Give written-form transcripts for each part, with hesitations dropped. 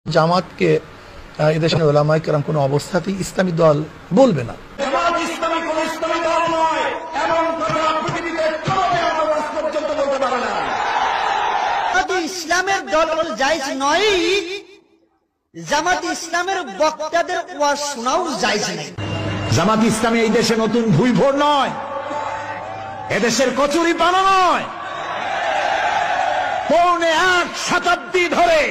জামাতকে এদেশের ওলামায়ে কেরাম কোনো অবস্থাতেই ইসলামী দল বলবে না। জামাত ইসলামী কোন ইসলামী দল নয়, এমন কথা পৃথিবীতে কোনোদিন আজ পর্যন্ত বলতে পারে না। ইসলামের দল জায়েজ নয়, জামাত ইসলামের বক্তাদের ওয়াজ শোনাও জায়েজ নেই। জামাত ইসলামী এই দেশে নতুন ভুইভোর নয়, এদেশের কচুরি পানা নয়। পৌনে 1 শতাব্দী ধরে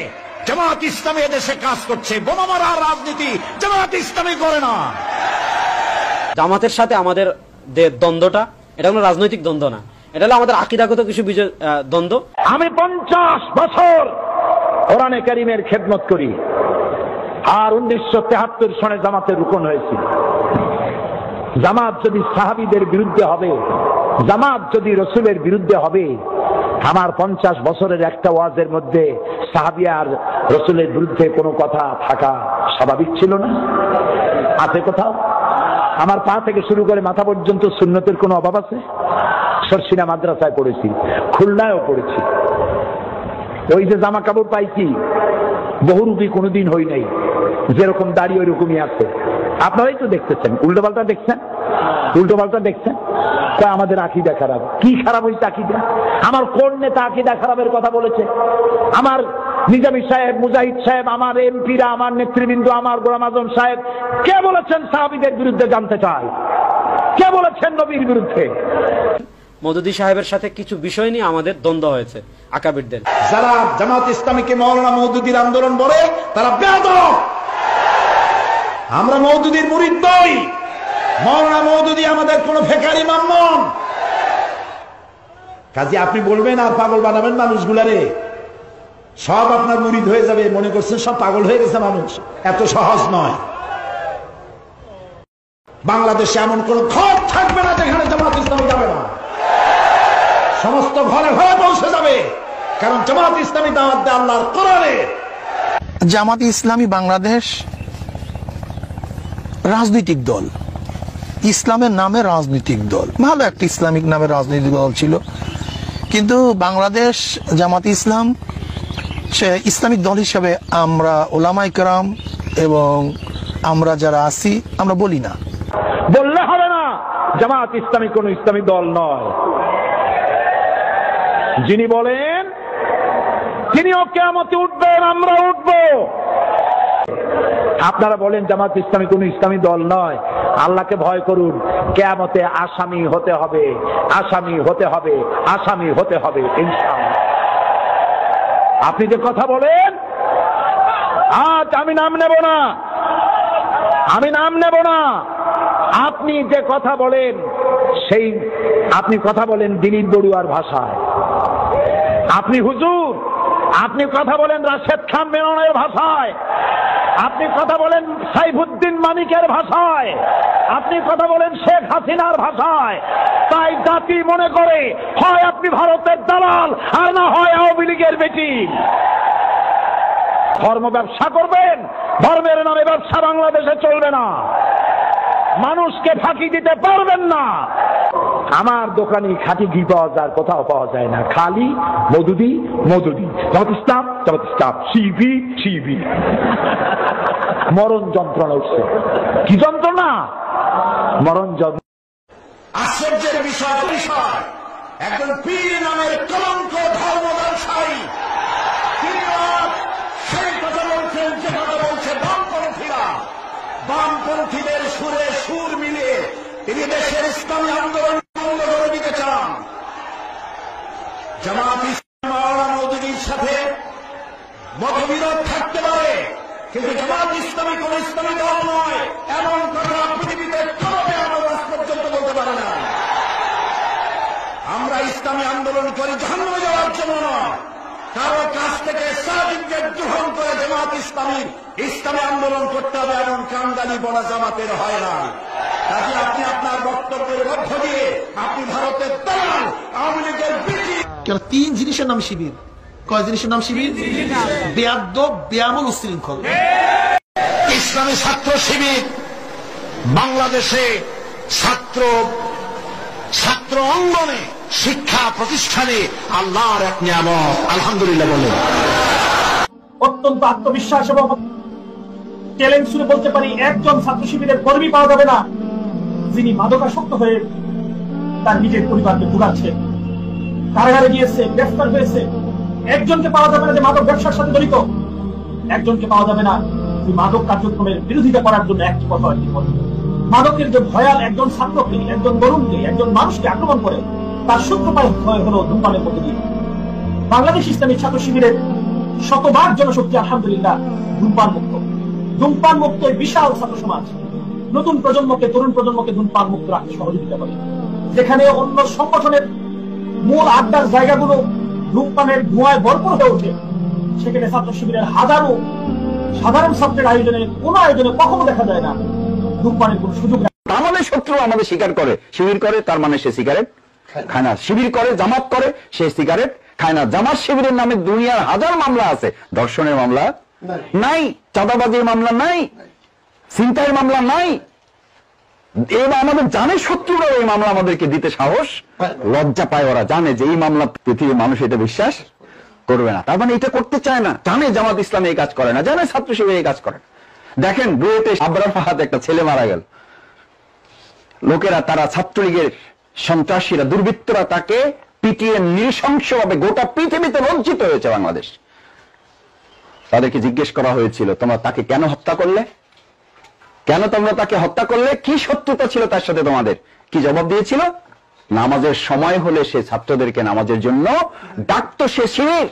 জামাত ইসলামী এদেশে কাজ করছে। বোমা মারার রাজনীতি জামাত ইসলামী করে না। জামাতের সাথে আমাদের দ্বন্দ্বটা এটা কোনো রাজনৈতিক দ্বন্দ্ব না, এটা হলো আমাদের আকীদাগত কিছু দ্বন্দ্ব। আমি 50 বছর কোরআনে কারীমের খেদমত করি, আর 1973 সনে জামাতের রুকন হয়েছিল। জামাত যদি সাহাবীদের বিরুদ্ধে হবে, জামাত যদি রসুলের বিরুদ্ধে হবে, আমার 50 বছরের একটা ওয়াজের মধ্যে সাহাবী আর রসুলের বিরুদ্ধে কোনো কথা থাকা স্বাভাবিক ছিল না? আছে কোথাও? আমার পা থেকে শুরু করে মাথা পর্যন্ত সুন্নতের কোনো অভাব আছে? সরসিনা মাদ্রাসায় পড়েছি, খুলনায়ও পড়েছি। ওই যে জামা কাপড় পাইছি বহুরূপী কোনোদিন হই নাই, যেরকম দাড়ি ওই রকমই আছে। আপনারাই তো দেখতেছেন, উল্টো পাল্টা দেখছেন, উল্টো পাল্টা দেখছেন। তা আমাদের আকীদা খারাপ। কি খারাপ হয়েছে আকীদা? আমার কোন নেতা আকীদা খারাপের কথা বলেছে? আমার নিজামী সাহেব, মুজাহিদ সাহেব, আমার এমপিরা, আমার নেতৃবৃন্দ, আমার গোলাম আজম সাহেব কে বলেছেন সাহাবীদের বিরুদ্ধে? জানতে চাই, কে বলেছেন নবীর বিরুদ্ধে? মওদুদী সাহেবের সাথে কিছু বিষয় নিয়ে আমাদের দ্বন্দ্ব হয়েছে আকাবিরদের। যারা জামাত ইসলামীকে মাওলানা মওদুদীর আন্দোলন বলে তারা বেয়াদব। আমরা মওদুদীর মুরিদ নই। মাওলানা মওদুদী আমাদের কোন ফেকার ইমাম নন। কাজে আপনি বলবেন আর পাগল বানাবেন মানুষগুলারে, সব আপনার মুরিদ হয়ে যাবে, মনে করছেন সব পাগল হয়ে গেছে মানুষ। এত সহজ নয়। বাংলাদেশে এমন কোন ঘর থাকবে না যেখানে জামাত ইসলামী যাবে না। সমস্ত ঘরে ঘরে পৌঁছে যাবে, কারণ জামাত ইসলামী দাওয়াত দেয় আল্লাহর কোরআনে। জামাত ইসলামী বাংলাদেশ রাজনৈতিক দল, ইসলামের নামে রাজনৈতিক দল, ভালো একটা ইসলামিক নামে রাজনৈতিক দল ছিল, কিন্তু বাংলাদেশ জামাত ইসলাম সে ইসলামিক দল হিসাবে আমরা ওলামায়ে কেরাম এবং আমরা যারা আছি আমরা বলি না। বললে হবে না জামাত ইসলামী কোন ইসলামী দল নয়। যিনি বলেন তিনিও কিয়ামতে উঠবেন, আমরা উঠব। আপনারা বলেন জামাত ইসলামী কোন ইসলামী দল নয়। আল্লাহকে ভয় করুন, কিয়ামতে আসামি হতে হবে, আসামি হতে হবে, আসামি হতে হবে ইনশাআল্লাহ। আপনি যে কথা বলেন, আজ আমি নাম নেব না, আমি নাম নেব না। আপনি যে কথা বলেন সেই আপনি কথা বলেন দিলীপ বড়ুয়ার ভাষায়। আপনি হুজুর, আপনি কথা বলেন রাশেদ খান মেননের ভাষায়। আপনি কথা বলেন সাইফুদ্দিন মানিকের ভাষায়। আপনি কথা বলেন শেখ হাসিনার ভাষায়। তাই জাতি মনে করে হয় আপনি ভারতের দালাল, আর না হয় আওয়ামী লীগের বেটি। ধর্ম ব্যবসা করবেন, ধর্মের নামে ব্যবসা বাংলাদেশে চলবে না। মানুষকে ফাঁকি দিতে পারবেন না। আমার দোকানে খাঁটি ঘি পাওয়া যায়, কোথাও পাওয়া যায় না, খালি মওদুদী মওদুদী, জামাত ইসলাম জামাত ইসলাম, শিবি শিবি। মরণ যন্ত্রণা উঠছে। কি যন্ত্রণা? মরণ যন্ত্রণা। আশ্চর্যের বিষয় একজন পীর নামের কলঙ্ক ধর্ম ব্যবসায়ী, তিনি সেই কথা বলছেন যে কথা বলছে বামপন্থীরা। বামপন্থীদের সুরে সুর মিলিয়ে তিনি দেশের ইসলামী আন্দোলন বন্ধ করে দিতে চান। জামাত ইসলামী মাওলানা মওদুদীর সাথে মতবিরোধ থাকতে পারে, কিন্তু জামাত ইসলামী কোন ইসলামী দল নয়, এমন কথা পৃথিবীতে কোনোদিন আজ পর্যন্ত বলতে পারে না। আমরা ইসলামী আন্দোলন করি জাহান্নামে যাওয়ার জন্য নয়, কারো কাছ থেকে সার্টিফিকেট গ্রহণ করে জামাত ইসলামী আন্দোলন করতে হবে এমন কাঙ্গালি বলা জামাতের হয় না। কাজে আপনি আপনার বক্তব্যের মধ্য দিয়ে আপনি ভারতের দালাল, আওয়ামী লীগের বিরোধী। 3 জিনিসের নাম শিবির। কয় জিনিসের নাম শিবির? বেয়াদব, বেআমল, উশৃঙ্খল। ইসলামী ছাত্র শিবির বাংলাদেশে ছাত্র অঙ্গনে, শিক্ষা প্রতিষ্ঠানে আল্লাহর এক নিয়ামত। আলহামদুলিল্লাহ বলে অত্যন্ত আত্মবিশ্বাস এবং চ্যালেঞ্জ শুনে বলতে পারি, একজন ছাত্র শিবিরের কর্মী পাওয়া যাবে না যিনি মাদকাসক্ত হয়ে তার নিজের পরিবারকে ভুগাচ্ছে, কারাগারে গিয়েছে, গ্রেফতার হয়েছে। একজনকে পাওয়া যাবে না যে মাদক ব্যবসার সাথে জড়িত, একজনকে পাওয়া যাবে না যে মাদক কার্যক্রমের বিরোধিতা করার জন্য একটি কথা একটি কথা। মাদকের যে ভয়াল একজন ছাত্রকে, একজন তরুণকে, একজন মানুষকে আক্রমণ করে, তার সূত্রপাত হলো ধূমপানের মধ্যে দিয়ে। বাংলাদেশ ইসলামী ছাত্র শিবিরের শতভাগ জনশক্তি আলহামদুলিল্লাহ ধূমপান মুক্ত। ধূমপান মুক্ত এই বিশাল ছাত্র সমাজ নতুন প্রজন্মকে, তরুণ প্রজন্মকে ধূমপান মুক্ত রাখতে সহযোগিতা করে। যেখানে অন্য সংগঠনের মূল আড্ডার জায়গাগুলো ধূমপানের ধোঁয়ায় ভরপুর হয়ে ওঠে, সেখানে ছাত্র শিবিরের হাজারো সাধারণ ছাত্রের আয়োজনে, কোন আয়োজনে কখনো দেখা যায় না ধূমপানের কোন সুযোগ। আমাদের শত্রু আমাদের স্বীকার করে, শিবির করে তার মানে সে সিগারেট খায় না, শিবির করে জামাত করে সে সিগারেট খায় না। জামাত শিবিরের নামে দুনিয়ার হাজার মামলা আছে, ধর্ষণের মামলা নাই, চাঁদাবাজির মামলা নাই, ছিনতাইয়ের মামলা নাই। এবার আমাদের জানে শত্রুরা এই মামলা আমাদেরকে দিতে সাহস, লজ্জা পায়। ওরা জানে যে এই মামলা পৃথিবীর মানুষ এটা বিশ্বাস করবে না, তার মানে এটা করতে চায় না। জানে জামাত ইসলামী এই কাজ করে না, জানে ছাত্র শিবির এই কাজ করে না। দেখেন বুয়েটে আবরার ফাহাদ একটা ছেলে মারা গেল, লোকেরা তারা ছাত্রলীগের সন্ত্রাসীরা, দুর্বৃত্তরা তাকে পিটিয়ে নৃশংসভাবে গোটা পৃথিবীতে লজ্জিত হয়েছে বাংলাদেশ। তাদেরকে জিজ্ঞেস করা হয়েছিল, তোমরা তাকে কেন হত্যা করলে, কেন তোমরা তাকে হত্যা করলে, কি শত্রুতা ছিল তার সাথে তোমাদের? কি জবাব দিয়েছিল? নামাজের সময় হলে সে ছাত্রদেরকে নামাজের জন্য ডাকতো, সে শিবির।